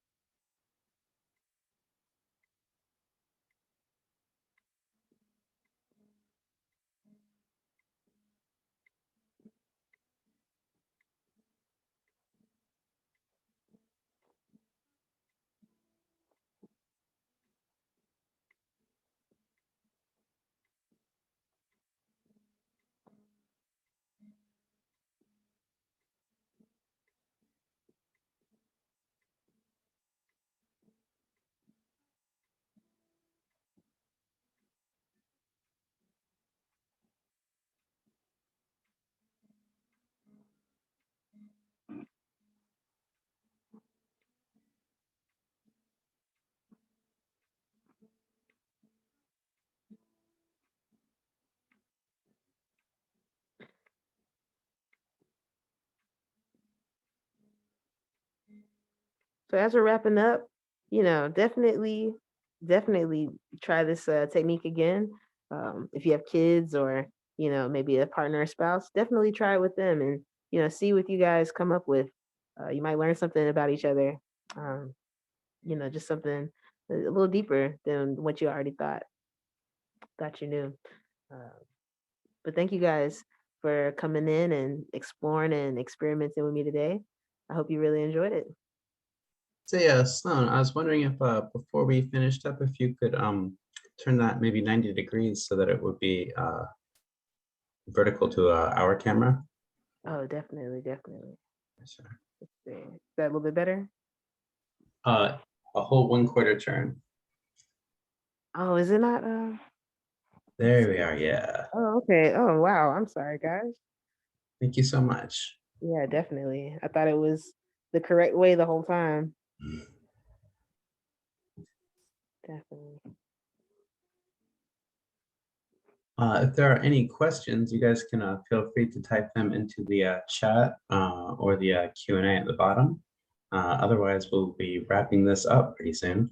So as we're wrapping up, definitely try this technique again. If you have kids or maybe a partner or spouse, definitely try it with them and see what you guys come up with. You might learn something about each other. Um, just something a little deeper than what you already thought you knew. Uh, but thank you guys for coming in and exploring and experimenting with me today. I hope you really enjoyed it. So yeah, Sloan, I was wondering if before we finished up, if you could turn that maybe 90 degrees so that it would be vertical to our camera. Oh, definitely, definitely. Sure. Let's see. Is that a little bit better? Uh, a whole 1/4 turn. Oh, is it not? There we are. Yeah. Oh, okay. Oh, wow. I'm sorry, guys. Thank you so much. Yeah, definitely. I thought it was the correct way the whole time. Definitely. If there are any questions, you guys can feel free to type them into the chat or the Q&A at the bottom. Otherwise, we'll be wrapping this up pretty soon.